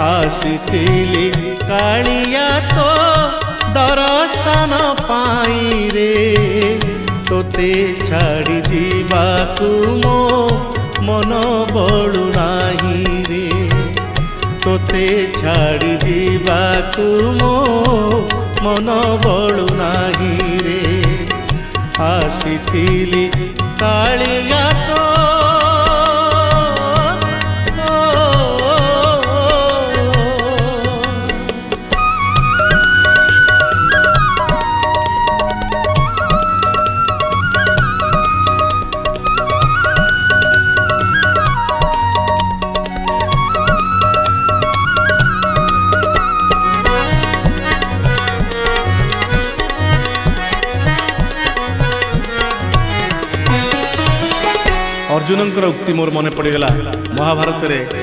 आसिथिली कालिया तो दर्शन पाई रे तोते छाड़ी जीवाकू मो मन बळु नाही रे तोते छाड़ी जीवाकू मो मन बळु नाही रे आसिथिली कालिया तो अर्जुनंकर उक्ति मोर मन पड़गला महाभारत रे